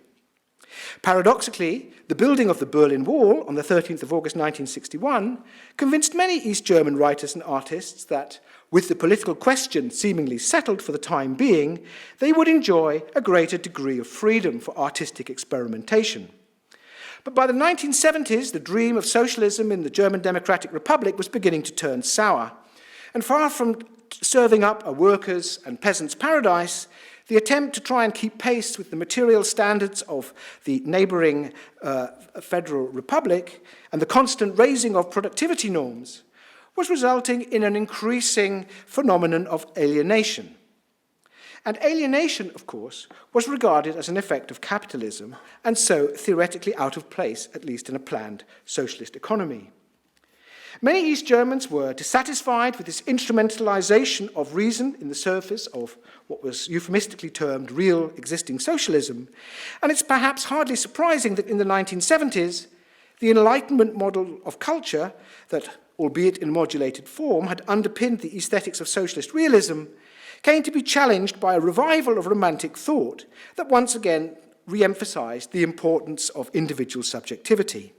Paradoxically, the building of the Berlin Wall on the 13th of August 1961 convinced many East German writers and artists that, with the political question seemingly settled for the time being, they would enjoy a greater degree of freedom for artistic experimentation. But by the 1970s, the dream of socialism in the German Democratic Republic was beginning to turn sour, and far from serving up a workers' and peasants' paradise, the attempt to try and keep pace with the material standards of the neighboring Federal Republic and the constant raising of productivity norms was resulting in an increasing phenomenon of alienation. And alienation, of course, was regarded as an effect of capitalism and so theoretically out of place, at least in a planned socialist economy. Many East Germans were dissatisfied with this instrumentalization of reason in the service of what was euphemistically termed real existing socialism, and it's perhaps hardly surprising that in the 1970s, the Enlightenment model of culture that, albeit in modulated form, had underpinned the aesthetics of socialist realism, came to be challenged by a revival of romantic thought that once again re-emphasized the importance of individual subjectivity.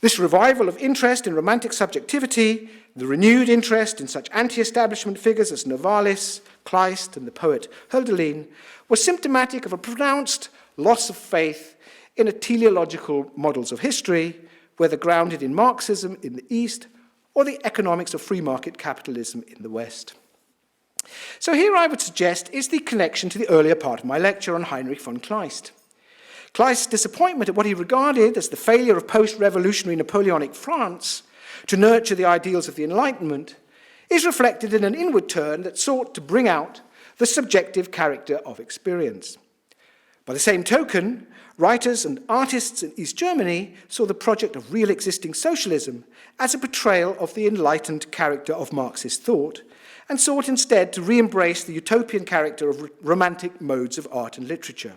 This revival of interest in romantic subjectivity, the renewed interest in such anti-establishment figures as Novalis, Kleist, and the poet Hölderlin, was symptomatic of a pronounced loss of faith in teleological models of history, whether grounded in Marxism in the East or the economics of free market capitalism in the West. So here I would suggest is the connection to the earlier part of my lecture on Heinrich von Kleist. Kleist's disappointment at what he regarded as the failure of post-revolutionary Napoleonic France to nurture the ideals of the Enlightenment is reflected in an inward turn that sought to bring out the subjective character of experience. By the same token, writers and artists in East Germany saw the project of real existing socialism as a portrayal of the enlightened character of Marxist thought, and sought instead to re-embrace the utopian character of romantic modes of art and literature.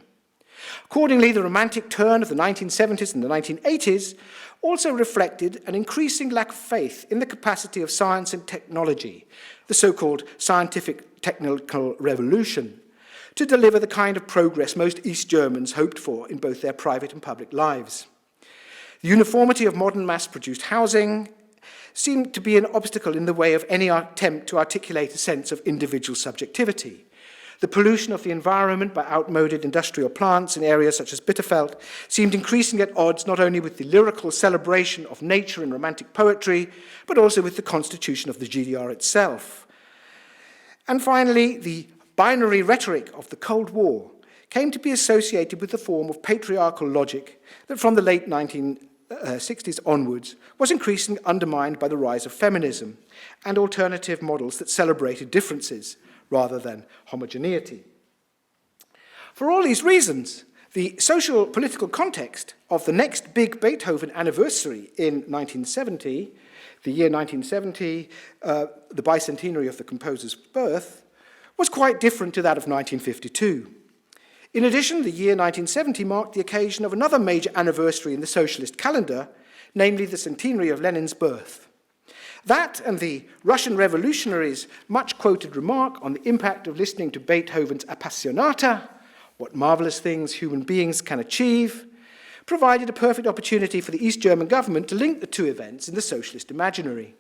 Accordingly, the romantic turn of the 1970s and the 1980s also reflected an increasing lack of faith in the capacity of science and technology, the so-called scientific technical revolution, to deliver the kind of progress most East Germans hoped for in both their private and public lives. The uniformity of modern mass-produced housing seemed to be an obstacle in the way of any attempt to articulate a sense of individual subjectivity. The pollution of the environment by outmoded industrial plants in areas such as Bitterfeld seemed increasingly at odds not only with the lyrical celebration of nature and romantic poetry, but also with the constitution of the GDR itself. And finally, the binary rhetoric of the Cold War came to be associated with the form of patriarchal logic that from the late 1960s onwards was increasingly undermined by the rise of feminism and alternative models that celebrated differences rather than homogeneity. For all these reasons, the social political context of the next big Beethoven anniversary in 1970, the year 1970, the bicentenary of the composer's birth, was quite different to that of 1952. In addition, the year 1970 marked the occasion of another major anniversary in the socialist calendar, namely the centenary of Lenin's birth. That and the Russian revolutionaries' much-quoted remark on the impact of listening to Beethoven's Appassionata, what marvelous things human beings can achieve, provided a perfect opportunity for the East German government to link the two events in the socialist imaginary.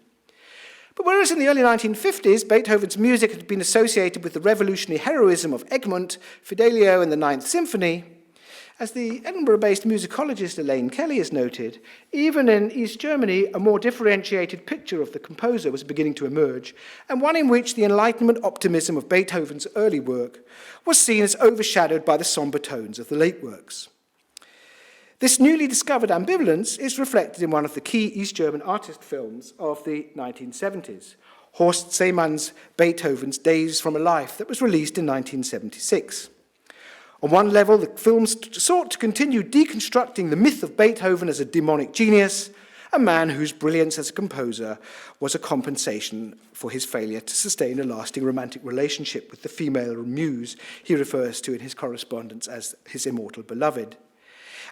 But whereas in the early 1950s, Beethoven's music had been associated with the revolutionary heroism of Egmont, Fidelio, and the Ninth Symphony, as the Edinburgh-based musicologist Elaine Kelly has noted, even in East Germany, a more differentiated picture of the composer was beginning to emerge, and one in which the Enlightenment optimism of Beethoven's early work was seen as overshadowed by the somber tones of the late works. This newly discovered ambivalence is reflected in one of the key East German artist films of the 1970s, Horst Seemann's Beethoven's Days from a Life, that was released in 1976. On one level, the film sought to continue deconstructing the myth of Beethoven as a demonic genius, a man whose brilliance as a composer was a compensation for his failure to sustain a lasting romantic relationship with the female muse he refers to in his correspondence as his immortal beloved.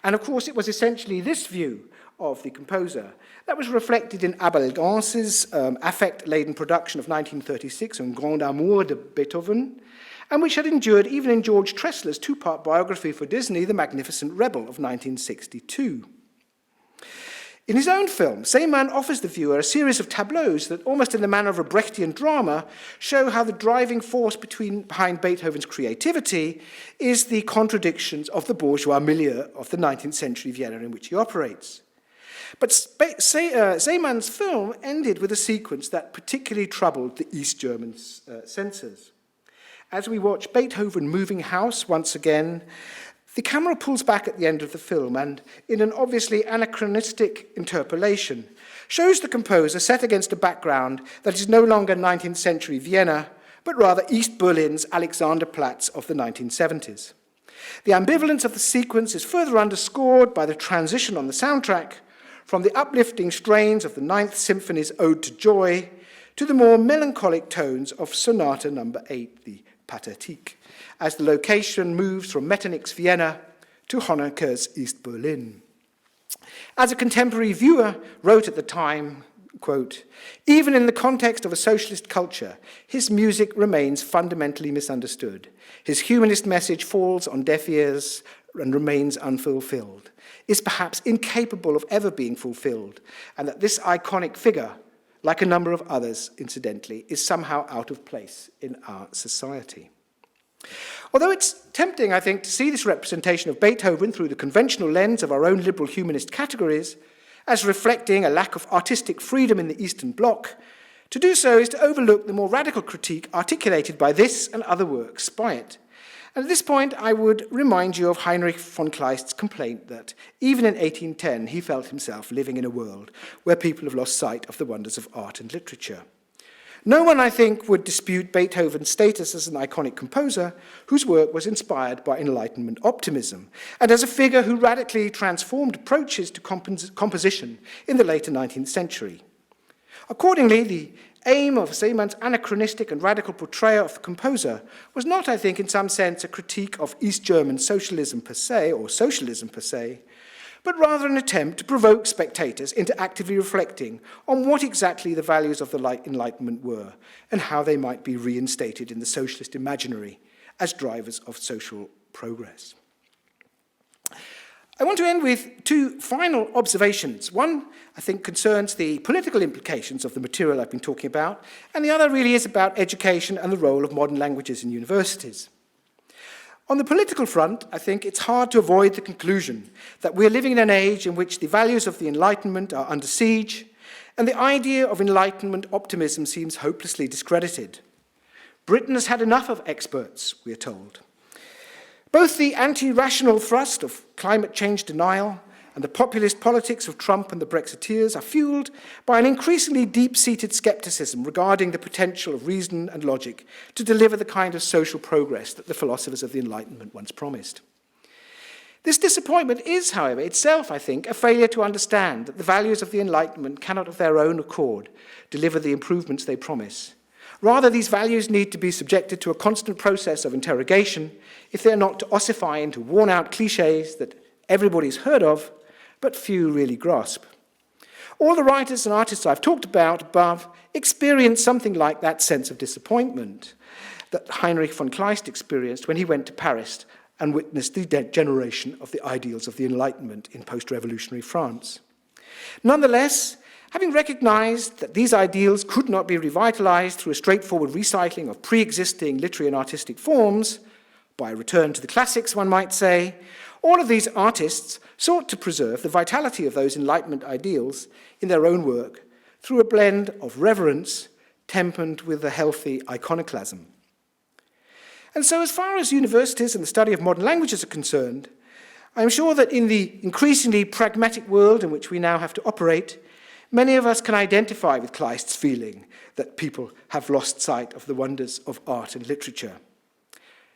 And of course, it was essentially this view of the composer that was reflected in Abel Gance's affect-laden production of 1936, Un Grand Amour de Beethoven, and which had endured even in George Tressler's two-part biography for Disney, The Magnificent Rebel of 1962. In his own film, Seemann offers the viewer a series of tableaus that, almost in the manner of a Brechtian drama, show how the driving force behind Beethoven's creativity is the contradictions of the bourgeois milieu of the 19th century Vienna in which he operates. But Seemann's film ended with a sequence that particularly troubled the East German censors. As we watch Beethoven moving house once again, the camera pulls back at the end of the film and, in an obviously anachronistic interpolation, shows the composer set against a background that is no longer 19th century Vienna, but rather East Berlin's Alexanderplatz of the 1970s. The ambivalence of the sequence is further underscored by the transition on the soundtrack from the uplifting strains of the Ninth Symphony's Ode to Joy to the more melancholic tones of Sonata No. 8, the Pathetique, as the location moves from Metternich's Vienna to Honecker's East Berlin. As a contemporary viewer wrote at the time, quote, "Even in the context of a socialist culture, his music remains fundamentally misunderstood. His humanist message falls on deaf ears and remains unfulfilled, is perhaps incapable of ever being fulfilled, and that this iconic figure, like a number of others, incidentally, is somehow out of place in our society." Although it's tempting, I think, to see this representation of Beethoven through the conventional lens of our own liberal humanist categories as reflecting a lack of artistic freedom in the Eastern Bloc, to do so is to overlook the more radical critique articulated by this and other works by it. And at this point, I would remind you of Heinrich von Kleist's complaint that even in 1810, he felt himself living in a world where people have lost sight of the wonders of art and literature. No one, I think, would dispute Beethoven's status as an iconic composer whose work was inspired by Enlightenment optimism, and as a figure who radically transformed approaches to composition in the later 19th century. Accordingly, the aim of Seemann's anachronistic and radical portrayal of the composer was not, I think, in some sense, a critique of East German socialism per se, or socialism per se, but rather an attempt to provoke spectators into actively reflecting on what exactly the values of the Enlightenment were and how they might be reinstated in the socialist imaginary as drivers of social progress. I want to end with two final observations. One, I think, concerns the political implications of the material I've been talking about, and the other really is about education and the role of modern languages in universities. On the political front, I think it's hard to avoid the conclusion that we're living in an age in which the values of the Enlightenment are under siege, and the idea of Enlightenment optimism seems hopelessly discredited. Britain has had enough of experts, we are told. Both the anti-rational thrust of climate change denial and the populist politics of Trump and the Brexiteers are fueled by an increasingly deep-seated skepticism regarding the potential of reason and logic to deliver the kind of social progress that the philosophers of the Enlightenment once promised. This disappointment is, however, itself, I think, a failure to understand that the values of the Enlightenment cannot of their own accord deliver the improvements they promise. Rather, these values need to be subjected to a constant process of interrogation if they are not to ossify into worn-out cliches that everybody's heard of, but few really grasp. All the writers and artists I've talked about above experienced something like that sense of disappointment that Heinrich von Kleist experienced when he went to Paris and witnessed the degeneration of the ideals of the Enlightenment in post-revolutionary France. Nonetheless, having recognized that these ideals could not be revitalized through a straightforward recycling of pre-existing literary and artistic forms, by a return to the classics, one might say, all of these artists sought to preserve the vitality of those Enlightenment ideals in their own work through a blend of reverence tempered with a healthy iconoclasm. And so as far as universities and the study of modern languages are concerned, I am sure that in the increasingly pragmatic world in which we now have to operate, many of us can identify with Kleist's feeling that people have lost sight of the wonders of art and literature.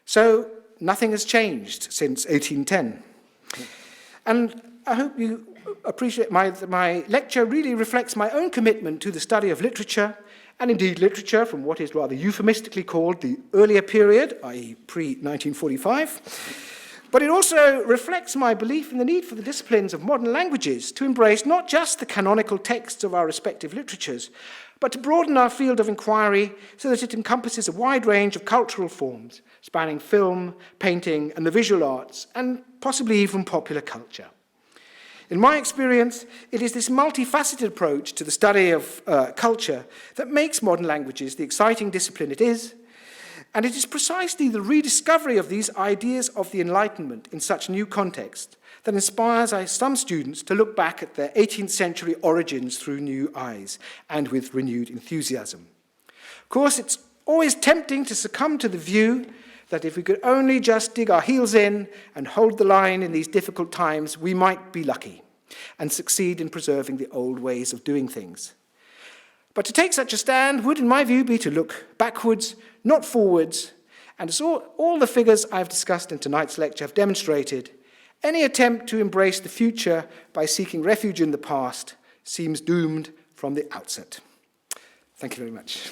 So nothing has changed since 1810. And I hope you appreciate my lecture really reflects my own commitment to the study of literature, and indeed literature from what is rather euphemistically called the earlier period, i.e. pre-1945. But it also reflects my belief in the need for the disciplines of modern languages to embrace not just the canonical texts of our respective literatures, but to broaden our field of inquiry so that it encompasses a wide range of cultural forms, spanning film, painting, and the visual arts, and possibly even popular culture. In my experience, it is this multifaceted approach to the study of culture that makes modern languages the exciting discipline it is, and it is precisely the rediscovery of these ideas of the Enlightenment in such new context that inspires some students to look back at their 18th century origins through new eyes and with renewed enthusiasm. Of course, it's always tempting to succumb to the view that if we could only just dig our heels in and hold the line in these difficult times, we might be lucky and succeed in preserving the old ways of doing things. But to take such a stand would, in my view, be to look backwards, not forwards, and as all the figures I've discussed in tonight's lecture have demonstrated, any attempt to embrace the future by seeking refuge in the past seems doomed from the outset. Thank you very much.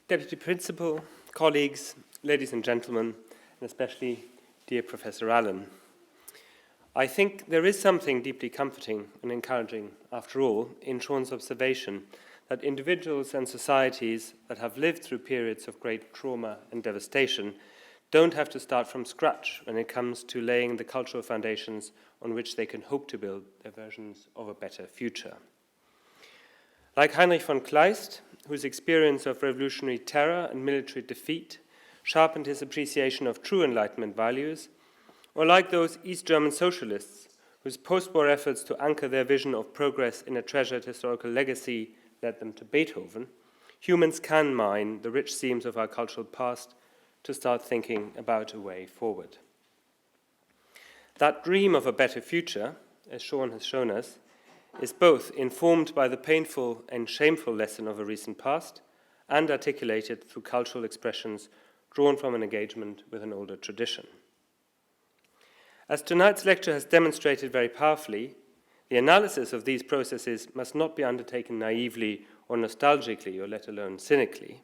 Deputy Principal, colleagues, ladies and gentlemen, and especially dear Professor Allan. I think there is something deeply comforting and encouraging, after all, in Seán's observation that individuals and societies that have lived through periods of great trauma and devastation don't have to start from scratch when it comes to laying the cultural foundations on which they can hope to build their versions of a better future. Like Heinrich von Kleist, whose experience of revolutionary terror and military defeat sharpened his appreciation of true Enlightenment values, or like those East German socialists whose post-war efforts to anchor their vision of progress in a treasured historical legacy led them to Beethoven, humans can mine the rich seams of our cultural past to start thinking about a way forward. That dream of a better future, as Seán has shown us, is both informed by the painful and shameful lesson of a recent past and articulated through cultural expressions drawn from an engagement with an older tradition. As tonight's lecture has demonstrated very powerfully, the analysis of these processes must not be undertaken naively or nostalgically or let alone cynically,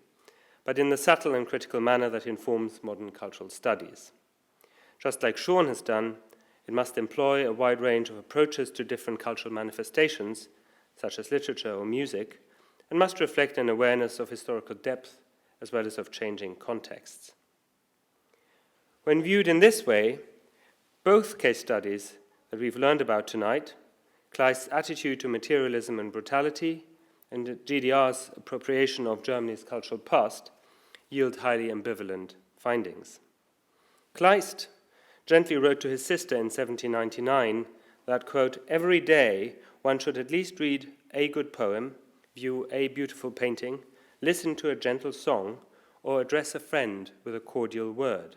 but in the subtle and critical manner that informs modern cultural studies. Just like Seán has done, It must employ a wide range of approaches to different cultural manifestations, such as literature or music, and must reflect an awareness of historical depth as well as of changing contexts. When viewed in this way, both case studies that we've learned about tonight, Kleist's attitude to materialism and brutality, and the GDR's appropriation of Germany's cultural past, yield highly ambivalent findings. Kleist gently wrote to his sister in 1799 that, quote, "Every day one should at least read a good poem, view a beautiful painting, listen to a gentle song, or address a friend with a cordial word.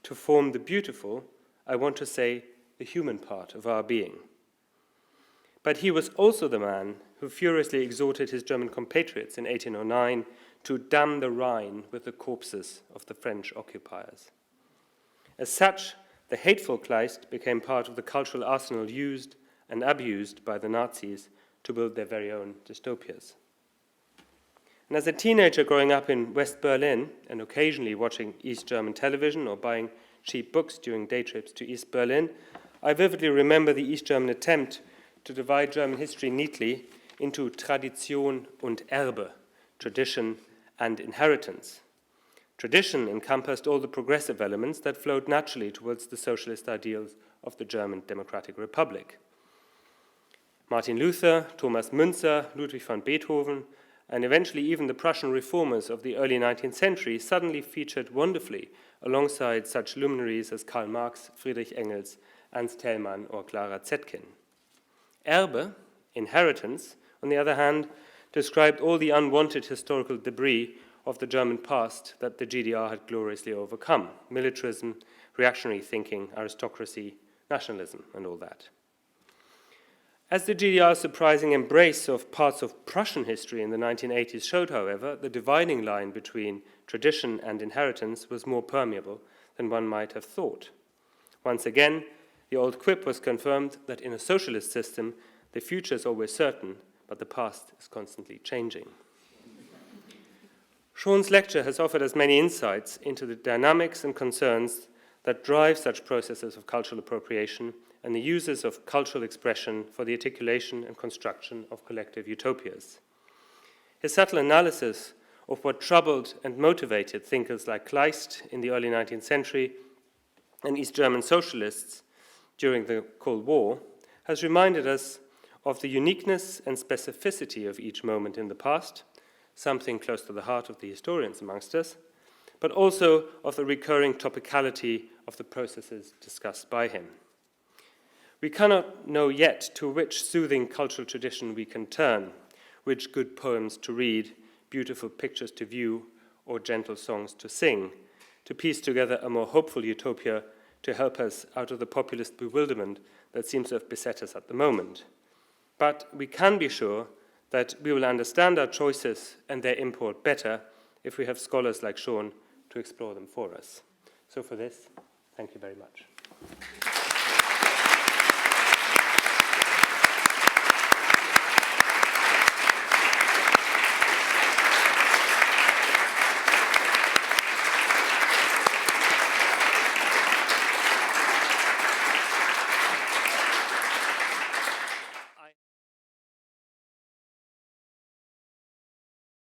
To form the beautiful, I want to say the human part of our being." But he was also the man who furiously exhorted his German compatriots in 1809 to dam the Rhine with the corpses of the French occupiers. As such, the hateful Kleist became part of the cultural arsenal used and abused by the Nazis to build their very own dystopias. And as a teenager growing up in West Berlin and occasionally watching East German television or buying cheap books during day trips to East Berlin, I vividly remember the East German attempt to divide German history neatly into Tradition und Erbe, tradition and inheritance. Tradition encompassed all the progressive elements that flowed naturally towards the socialist ideals of the German Democratic Republic. Martin Luther, Thomas Müntzer, Ludwig van Beethoven, and eventually even the Prussian reformers of the early 19th century suddenly featured wonderfully alongside such luminaries as Karl Marx, Friedrich Engels, Ernst Thälmann, or Clara Zetkin. Erbe, inheritance, on the other hand, described all the unwanted historical debris of the German past that the GDR had gloriously overcome: militarism, reactionary thinking, aristocracy, nationalism, and all that. As the GDR's surprising embrace of parts of Prussian history in the 1980s showed, however, the dividing line between tradition and inheritance was more permeable than one might have thought. Once again, the old quip was confirmed that in a socialist system, the future is always certain, but the past is constantly changing. Seán's lecture has offered us many insights into the dynamics and concerns that drive such processes of cultural appropriation and the uses of cultural expression for the articulation and construction of collective utopias. His subtle analysis of what troubled and motivated thinkers like Kleist in the early 19th century and East German socialists during the Cold War has reminded us of the uniqueness and specificity of each moment in the past, something close to the heart of the historians amongst us, but also of the recurring topicality of the processes discussed by him. We cannot know yet to which soothing cultural tradition we can turn, which good poems to read, beautiful pictures to view, or gentle songs to sing, to piece together a more hopeful utopia to help us out of the populist bewilderment that seems to have beset us at the moment. But we can be sure that we will understand our choices and their import better if we have scholars like Seán to explore them for us. So for this, thank you very much.